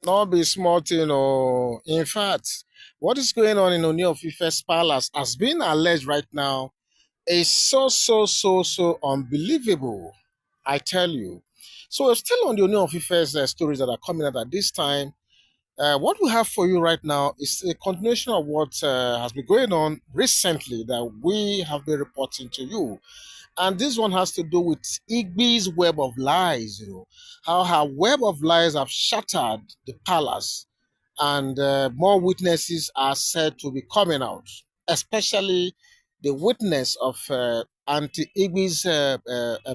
Not be small thing, oh. In fact, what is going on in Ooni of Ife's palace has been alleged right now is so unbelievable. I tell you. So still on the Ooni of Ife's stories that are coming out at this time. What we have for you right now is a continuation of what has been going on recently that we have been reporting to you. And this one has to do with Igbi's web of lies, how her web of lies have shattered the palace, and more witnesses are said to be coming out, especially the witness of Auntie Igbi's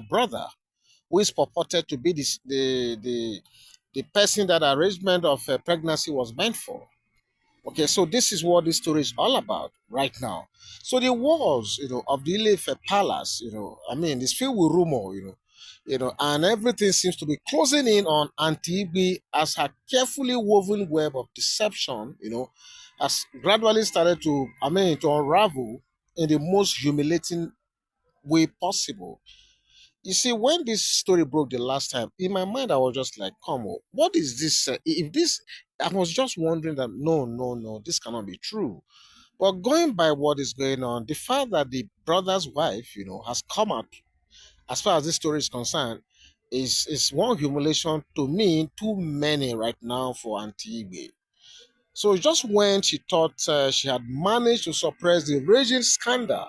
brother, who is purported to be the person that arrangement of pregnancy was meant for. Okay, so this is what this story is all about right now. So the walls, of the Ile Palace, it's filled with rumor, and everything seems to be closing in on Auntie Igbi as her carefully woven web of deception, has gradually started to, to unravel in the most humiliating way possible. You see, when this story broke the last time, in my mind, I was just like, come on, what is this? If this, I was just wondering that, no, this cannot be true. But going by what is going on, the fact that the brother's wife, has come out, as far as this story is concerned, is one humiliation to me, too many right now for Auntie Igbe. So just when she thought she had managed to suppress the raging scandal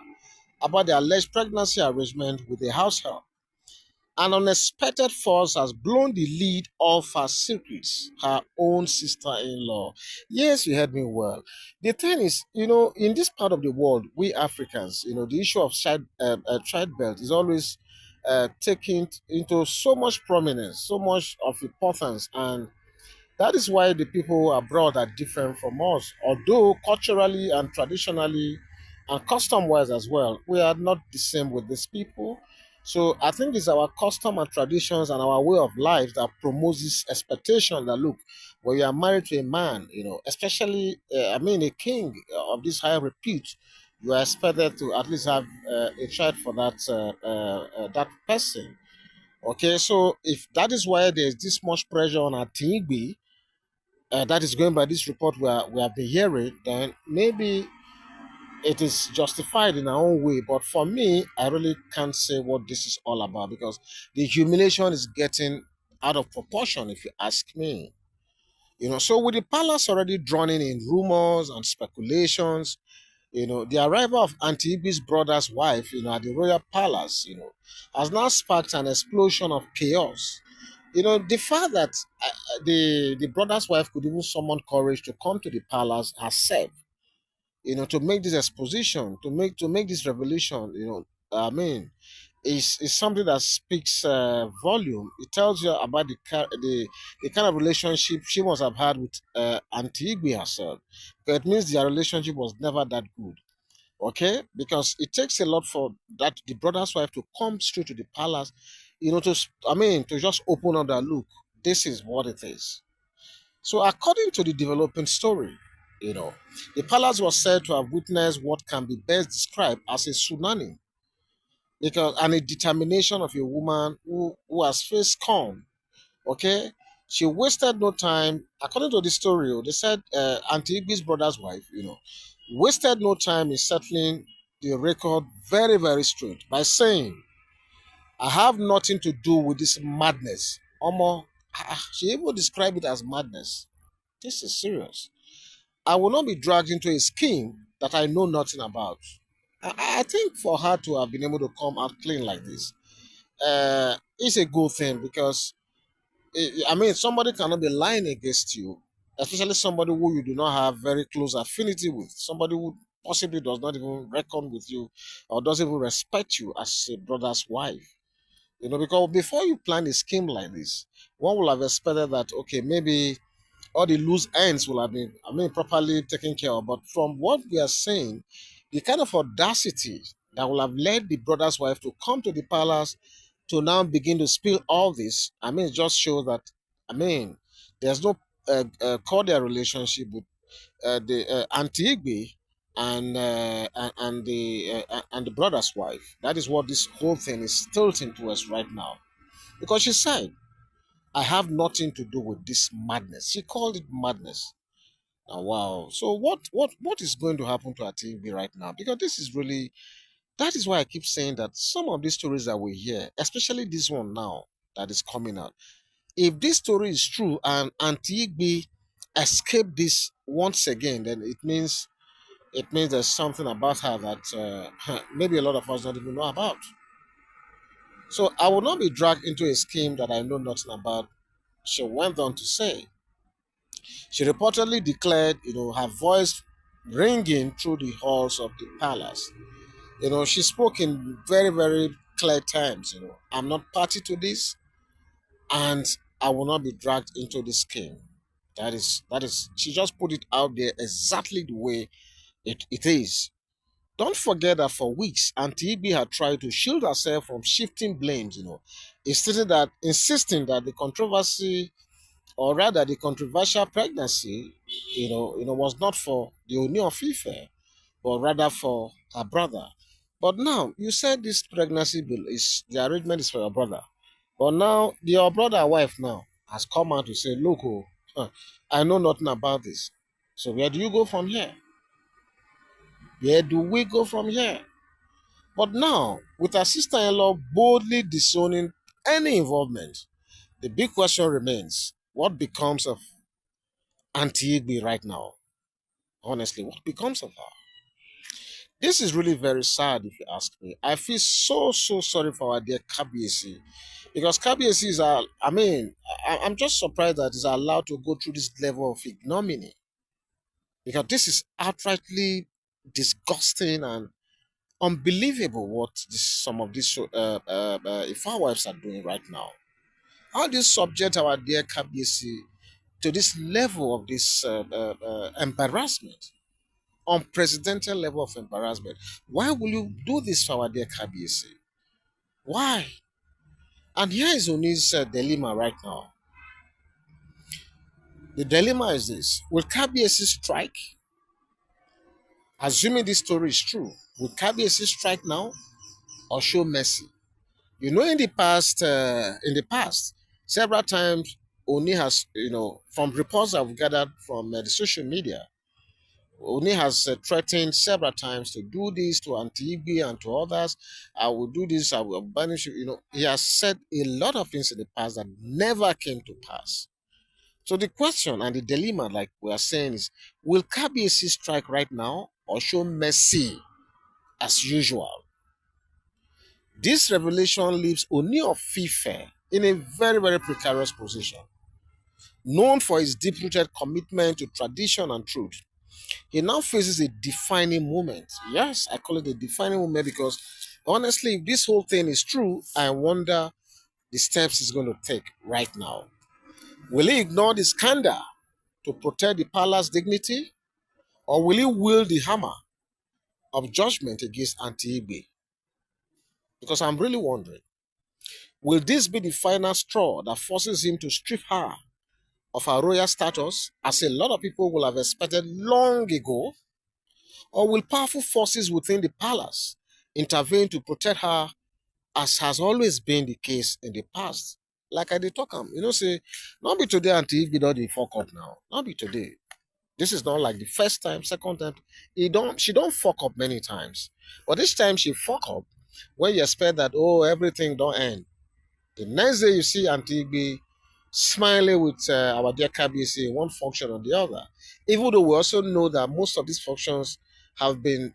about the alleged pregnancy arrangement with the house help, an unexpected force has blown the lead off her secrets, her own sister in law. Yes, you heard me well. The thing is, in this part of the world, we Africans, the issue of childbirth is always taken into so much prominence, so much of importance, and that is why the people abroad are different from us. Although culturally and traditionally and custom wise as well, we are not the same with these people. So I think it's our custom and traditions and our way of life that promotes this expectation that look, when you are married to a man, especially a king of this high repute, you are expected to at least have a child for that person. Okay, so if that is why there's this much pressure on our Tingbi, that is going by this report we have been hearing, then maybe it is justified in our own way. But for me, I really can't say what this is all about because the humiliation is getting out of proportion, if you ask me. So with the palace already drowning in rumors and speculations, the arrival of Auntie Ibi's brother's wife, at the royal palace, has now sparked an explosion of chaos. The fact that the brother's wife could even summon courage to come to the palace herself, to make this exposition, to make this revelation, is something that speaks volume. It tells you about the kind of relationship she must have had with Auntie Igwe herself. Because it means their relationship was never that good. Okay, because it takes a lot for that the brother's wife to come straight to the palace, to just open up that look. This is what it is. So, according to the developing story, you know, the palace was said to have witnessed what can be best described as a tsunami, because and a determination of a woman who has faced calm. Okay, she wasted no time. According to the story, they said Auntie Igby's brother's wife, wasted no time in settling the record very, very straight by saying, I have nothing to do with this madness. Omo, she even described it as madness. This is serious. I will not be dragged into a scheme that I know nothing about. I think for her to have been able to come out clean like this is a good thing because somebody cannot be lying against you, especially somebody who you do not have very close affinity with, somebody who possibly does not even reckon with you or doesn't even respect you as a brother's wife. Because before you plan a scheme like this, one will have expected that, okay, maybe all the loose ends will have been, properly taken care of. But from what we are saying, the kind of audacity that will have led the brother's wife to come to the palace to now begin to spill all this, it just shows that, there's no cordial relationship with the Auntie Igbe and the brother's wife. That is what this whole thing is tilting towards right now. Because she said, I have nothing to do with this madness. She called it madness. Oh, wow. So what is going to happen to our TV right now? Because this is really, that is why I keep saying that some of these stories that we hear, especially this one now that is coming out, if this story is true and Auntie Igbi escaped this once again, then it means there's something about her that maybe a lot of us don't even know about. So I will not be dragged into a scheme that I know nothing about. She went on to say she reportedly declared, her voice ringing through the halls of the palace. She spoke in very, very clear terms. I'm not party to this, and I will not be dragged into this scheme. That is. She just put it out there exactly the way it is. Don't forget that for weeks, Auntie Ibi had tried to shield herself from shifting blames. Insisting that the controversy, or rather the controversial pregnancy, was not for the Ooni of Ife, but rather for her brother. But now you said this pregnancy bill is the arrangement is for your brother. But now your brother wife now has come out to say, look, I know nothing about this. So where do you go from here? Where do we go from here? But now, with her sister-in-law boldly disowning any involvement, the big question remains: what becomes of Auntie Igby right now? Honestly, what becomes of her? This is really very sad, if you ask me. I feel so sorry for our dear KBC, because KBC is, I'm just surprised that he's allowed to go through this level of ignominy, because this is outrightly disgusting and unbelievable what some of these if our wives are doing right now. How do you subject our dear KBC to this level of this embarrassment? Unprecedented level of embarrassment. Why will you do this to our dear KBC? Why? And here is Oni's dilemma right now. The dilemma is this: will KBC strike? Assuming this story is true, will KBC strike now or show mercy? In the past, several times Oni has, from reports I've gathered from the social media, Oni has threatened several times to do this to Auntie Ibi and to others. I will do this, I will banish you. He has said a lot of things in the past that never came to pass. So the question and the dilemma, like we are saying, is: will KBC strike right now or show mercy as usual? This revelation leaves Ooni of Ife in a very, very precarious position. Known for his deep-rooted commitment to tradition and truth, he now faces a defining moment. Yes, I call it a defining moment because, honestly, if this whole thing is true, I wonder the steps he's going to take right now. Will he ignore the scandal to protect the palace dignity, or will he wield the hammer of judgment against Auntie Ibe? Because I'm really wondering, will this be the final straw that forces him to strip her of her royal status, as a lot of people will have expected long ago? Or will powerful forces within the palace intervene to protect her, as has always been the case in the past? Like I did talk say, not be today until if don't dey fuck up now. Not be today. This is not like the first time, second time. She don't fuck up many times. But this time she fuck up when you expect that, oh, everything don't end. The next day you see Auntie Igbe smiling with our dear KBC in one function or the other. Even though we also know that most of these functions have been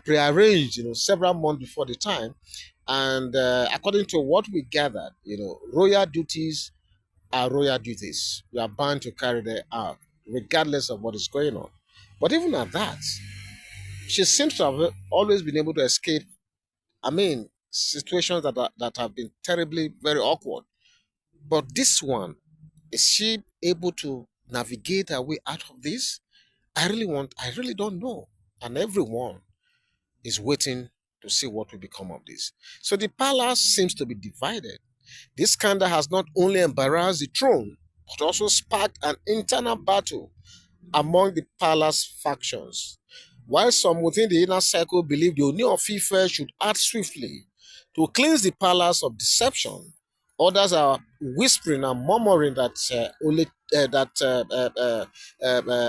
prearranged, several months before the time. And according to what we gathered, royal duties are royal duties. You are bound to carry them out, regardless of what is going on. But even at that, she seems to have always been able to escape, situations that have been terribly very awkward. But this one, is she able to navigate her way out of this? I really don't know. And everyone is waiting to see what will become of this. So the palace seems to be divided. This scandal has not only embarrassed the throne, but also sparked an internal battle among the palace factions. While some within the inner circle believe the Ooni of Ife should act swiftly to cleanse the palace of deception, Others are whispering and murmuring that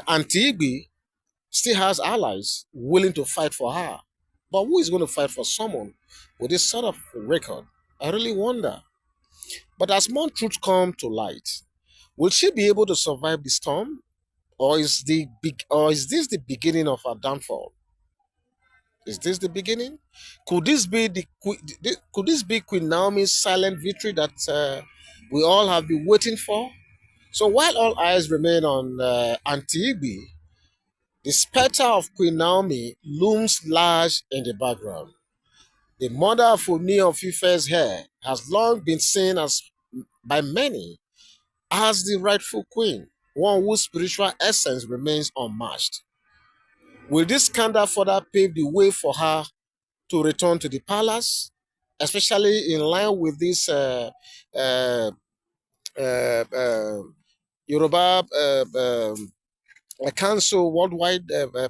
Auntie Igby still has allies willing to fight for her. But who is going to fight for someone with this sort of record? I really wonder. But as more truths come to light, will she be able to survive the storm, or is this the beginning of her downfall? Is this the beginning? Could this be Queen Naomi's silent victory that we all have been waiting for? So while all eyes remain on Auntie Igby, the specter of Queen Naomi looms large in the background. The mother of Ooni of Ife's hair has long been seen as by many as the rightful queen, one whose spiritual essence remains unmatched. Will this scandal further pave the way for her to return to the palace, especially in line with this uh, uh, uh, Yoruba Council worldwide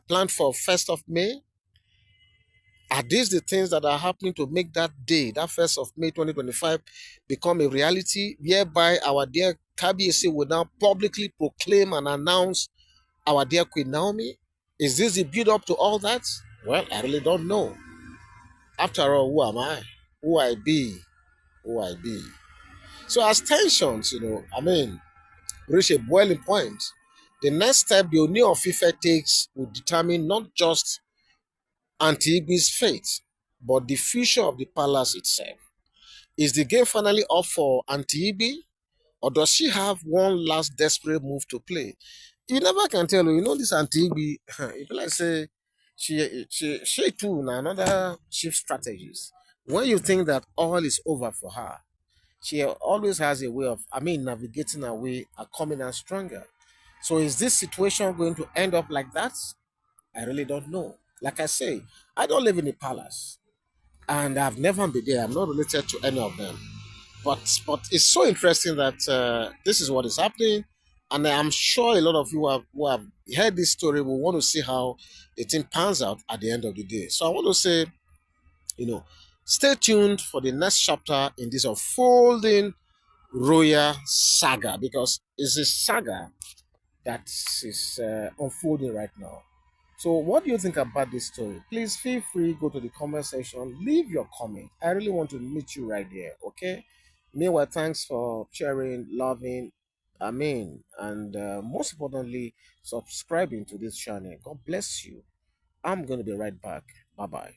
plan for 1st of May? Are these the things that are happening to make that day, that 1st of May 2025, become a reality, whereby our dear KBC will now publicly proclaim and announce our dear Queen Naomi? Is this the build up to all that? Well, I really don't know. After all, who am I? Who I be? Who I be? So as tensions, reach a boiling point, the next step the Ooni of Ife takes will determine not just Auntie Igby's fate, but the future of the palace itself. Is the game finally up for Auntie Igby, or does she have one last desperate move to play? You never can tell. This Auntie Igby, if like say she too na another shift strategist. When you think that all is over for her, she always has a way of, navigating her way and coming out stronger. So is this situation going to end up like that? I really don't know. Like I say, I don't live in a palace and I've never been there. I'm not related to any of them. But it's so interesting that this is what is happening. And I'm sure a lot of you who have heard this story will want to see how the thing pans out at the end of the day. So I want to say, you know, stay tuned for the next chapter in this unfolding royal saga, because it's a saga that is unfolding right now. So, what do you think about this story? Please feel free, go to the comment section, leave your comment. I really want to meet you right there, okay? Meanwhile, thanks for sharing, loving, and most importantly, subscribing to this channel. God bless you. I'm going to be right back. Bye bye.